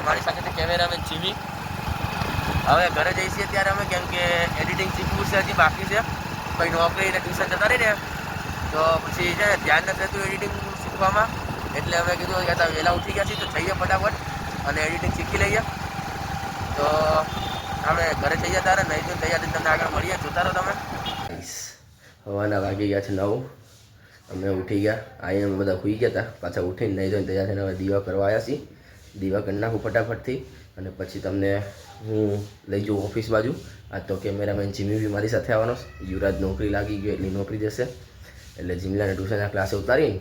મારી સાથે છે કેમેરામેન જીમી. હવે ઘરે જઈશું ત્યારે અમે, કેમ કે એડિટિંગ શીખવું છે, હજી બાકી છે. કંઈ નોકરી ને ટ્યુશન જતા રહીને તો પછી છે ને ધ્યાન નથી રહેતું એડિટિંગ શીખવામાં. એટલે અમે કીધું કે વહેલા ઉઠી ગયા છીએ તો જઈએ ફટાફટ અને એડિટિંગ શીખી લઈએ. તો આપણે ઘરે જઈએ ત્યારે નહીં તો તૈયાર તમને આગળ મળીએ. જોતા રહો તમે. હવાના વાગી ગયા છે 9. અમે ઉઠી ગયા. અહીંયા અમે બધા સૂઈ ગયા હતા. પાછા ઉઠીને નહીં જોઈને તૈયાર થઈને હવે દીવા કરવા આવ્યા છીએ. દીવા કરી નાખું ફટાફટથી અને પછી તમને હું લઈ જાઉં ઓફિસ બાજુ. આજ તો કેમેરામેન જીમી બી મારી સાથે આવવાનો. યુવરાજ નોકરી લાગી ગયો એટલી નોકરી જશે, એટલે જીમલાને ટ્યુશનના ક્લાસે ઉતારીને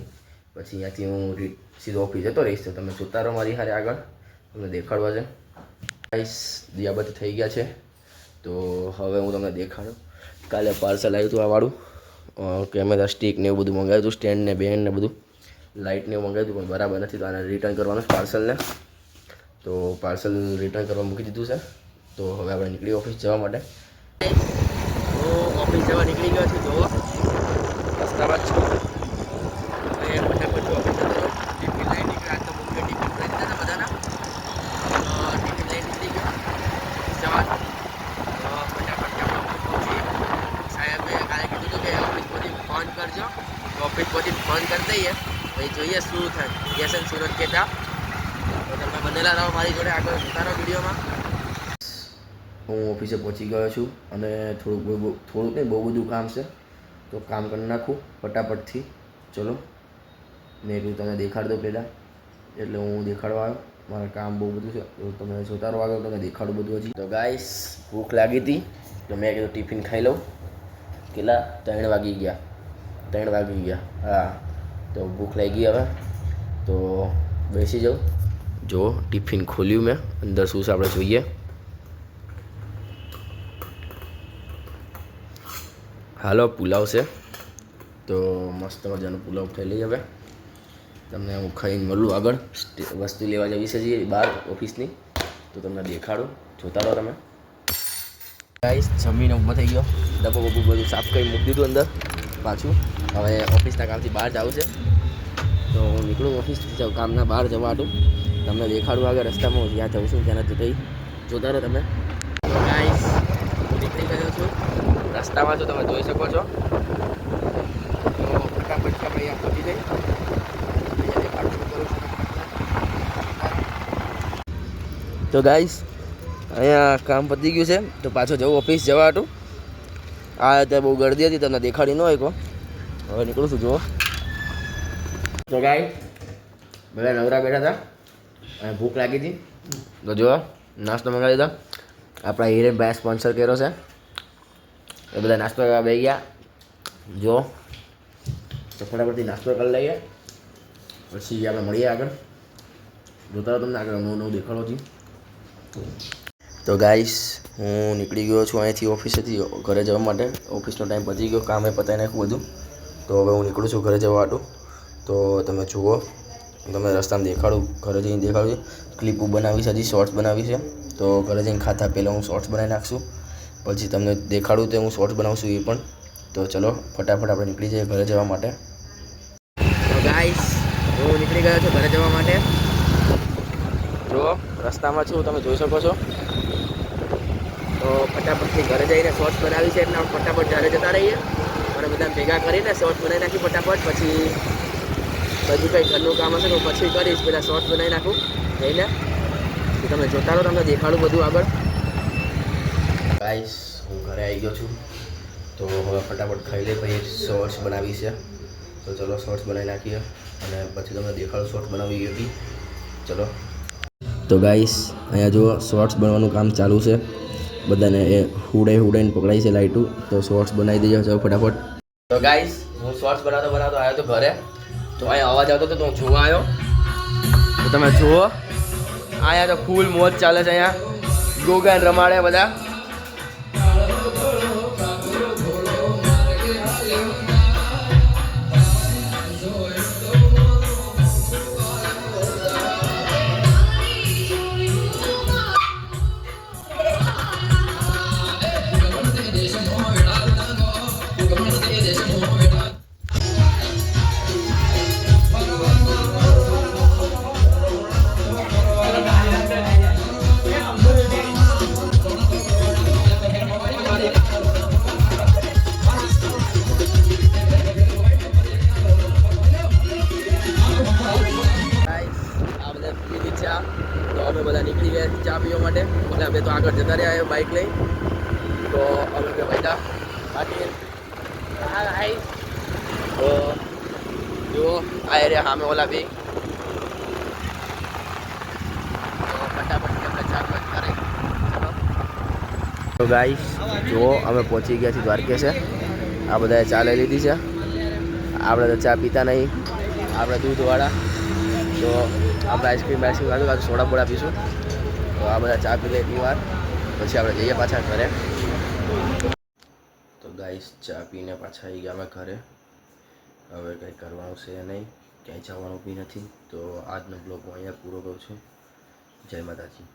પછી અહીંયાથી હું સીધો ઓફિસ જતો રહીશ. તો તમે જોતા રહો મારી હારે આગળ, તમને દેખાડવા છે. ગાઈસ દીવા બધા થઈ ગયા છે. તો હવે હું તમને દેખાડું. કાલે પાર્સલ આવ્યું હતું આ વાળું, કેમેરા સ્ટિક ને એવું બધું મંગાવ્યું હતું, સ્ટેન્ડ ને બેન્ડ ને બધું, લાઇટ ને એવું મંગાવ્યું હતું, પણ બરાબર નથી. તો આને રિટર્ન કરવાનું છે પાર્સલને. તો પાર્સલ રિટર્ન કરવા મૂકી દીધું છે. તો હવે આપણે નીકળી ઓફિસ જવા માટે. હું ઓફિસ જવા નીકળી ગયો છું. જુઓ રસ્તામાં જ છું. ફટાફટ ઓફિસ જતો રહો. ટિફિન લઈ નીકળ્યા. આજ તો મુખ્ય ટિફિન લઈ દીધા હતા બધાના. ટિફિન લઈ નીકળી ગયો જવાનું. ફટાફટ પહોંચી. સાહેબે કાલે કીધું હતું કે ઓફિસ પહોંચી ફોન કરજો. ઓફિસ પહોંચી ફોન કરી દઈએ, પછી જોઈએ શું થાય. યસન સુરત કહેતા. તો તમે બનેલા રહો મારી જોડે, આગળ જોતા રહો વિડીયોમાં. હું ઓફિસે પહોંચી ગયો છું અને થોડુંક નહીં બહુ બધું કામ છે. તો કામ કરી નાખું ફટાફટથી. ચલો મેં કીધું તમે દેખાડ દો પહેલાં, એટલે હું દેખાડવા આવ્યો. મારે કામ બહુ બધું છે. તો તમે જોતા રહો આગળ, તમે દેખાડું બધું હજી. તો ગાઈસ ભૂખ લાગી હતી તો મેં કીધું ટિફિન ખાઈ લઉં. કેટલા 3 વાગી ગયા. 3 વાગી ગયા. હા, તો ભૂખ લાગી હવે તો બેસી જાઉં. જો ટિફિન ખોલ્યું મેં, અંદર શું છે આપણે જોઈએ. હાલો પુલાવ છે. તો મસ્ત મજાનો પુલાવ ખાઈ લઈએ. હવે તમને હું ખાઈને મળું આગળ. વસ્તુ લેવા જવી છે જે બહાર ઓફિસની, તો તમને દેખાડું. જોતા રહો તમે. ગાઈસ જમીને ઊભો થઈ ગયો. ડબ્બો બબ્બો બધું સાફ કરી મૂકી દીધું અંદર પાછું. હવે ઓફિસના કામથી બહાર જવું છે. તો હું નીકળું ઓફિસથી જાઉં કામના બહાર જવાનું. તમને દેખાડું આગળ રસ્તામાં હું જ્યાં જાઉં છું ત્યાં જઈ. જોતા રહો તમે. ગાઈસ હું નીકળી ગયો છું. રસ્તામાં જો તમે જોઈ શકો છો. તો ફટાફટ આપણે અહીંયા પહોંચી જઈએ. તો ગાઈસ અહીંયા કામ પતી ગયું છે. તો પાછો જવું ઓફિસ જવા હતું. આ અત્યારે બહુ ગરદી હતી, તમને દેખાડી ન હોય કો. હવે નીકળું છું. જુઓ તો ગાઈસ બધા નવરા બેઠા હતા અને ભૂખ લાગી હતી. તો જો નાસ્તો મંગાવી દીધો. આપણા હિરેનભાઈ સ્પોન્સર કર્યો છે. એ બધા નાસ્તો કરવા બેસી ગયા. જો તો ફટાફટથી નાસ્તો કરી લઈએ, પછી આપણે મળીએ આગળ. જોતા રહો તમને આગળ નવું દેખાડો છું. તો ગાઈસ હું નીકળી ગયો છું અહીંયાથી ઓફિસેથી ઘરે જવા માટે. ઓફિસનો ટાઈમ પતી ગયો, કામે પતાવી નાખ્યું બધું. તો હવે હું નીકળું છું ઘરે જવા માટે. તો તમે જુઓ, તમે રસ્તામાં દેખાડું, ઘરે જઈને દેખાડું. ક્લિપો બનાવી છે, હજી શોર્ટ્સ બનાવી છે. તો ઘરે જઈને ખાતા પહેલાં હું શોર્ટ્સ બનાવી નાખશું, પછી તમને દેખાડું તો હું શોર્ટ્સ બનાવશું એ પણ. તો ચલો ફટાફટ આપણે નીકળી જઈએ ઘરે જવા માટે. તો ગાઈસ હું નીકળી ગયો છું ઘરે જવા માટે. જો રસ્તામાં છું, તમે જોઈ શકો છો. તો ફટાફટથી ઘરે જઈને શોર્ટ્સ બનાવી છે એટલે ફટાફટ ઘરે જતા રહીએ અને બધા ભેગા કરીને શોર્ટ્સ બનાવી નાખી ફટાફટ. પછી કંઈ ઘરનું કામ હશે તો પછી કરીશ. પહેલાં શોર્ટ્સ બનાવી નાખું જઈને. તમે જોતા રહો, તમને દેખાડું બધું આગળ. ગાઈસ હું ઘરે આવી ગયો છું. તો હવે ફટાફટ ખાઈ લઈ, પછી શોર્ટ્સ બનાવી છે. તો ચલો શોર્ટ્સ બનાવી નાખીએ અને પછી તમને દેખાડું શોર્ટ્સ બનાવી હતી. ચલો તો ગાઈસ અહીંયા જો શોર્ટ્સ બનાવવાનું કામ ચાલુ છે. બધાને એ હુડાઈને પકડાઈ છે લાઇટું. તો શોર્ટ્સ બનાવી દઈએ ચાલો ફટાફટ. તો ગાઈસ હું શોર્ટ્સ બનાવતો આવ્યો તો ઘરે. તો અહીંયા અવાજ આવતો હતો તો હું જોવા આવ્યો. તો તમે જુઓ અહીંયા તો ફૂલ મોજ ચાલે છે. અહીંયા ગોગાન રમાડે બધા. અમે બધા નીકળી ગયા છીએ ચા પીવા માટે. બધા બે તો આગળ જતા રહ્યા બાઇક લઈ. તો અમે બે બેઠા બાકી તો જુઓ આ એરિયા સામે ઓલા બી તો ગાઈસ જુઓ અમે પહોંચી ગયા છીએ દ્વારકે છે. આ બધાએ ચા લઈ લીધી છે. આપણે તો ચા પીતા નહીં, આપણે દૂધવાળા. તો આપણે આઈસ્ક્રીમ વાળું સોડા બોડા પીશું. તો આ બધા ચા પી લે વાર પછી આપણે જઈએ પાછા ઘરે. તો ગાઈસ ચા પીને પાછા આવી ગયા અમે ઘરે. હવે કંઈ કરવાનું છે નહીં, ક્યાંય જવાનું બી નથી. તો આજનો બ્લોગ હું અહીંયા પૂરો કરું છું. જય માતાજી.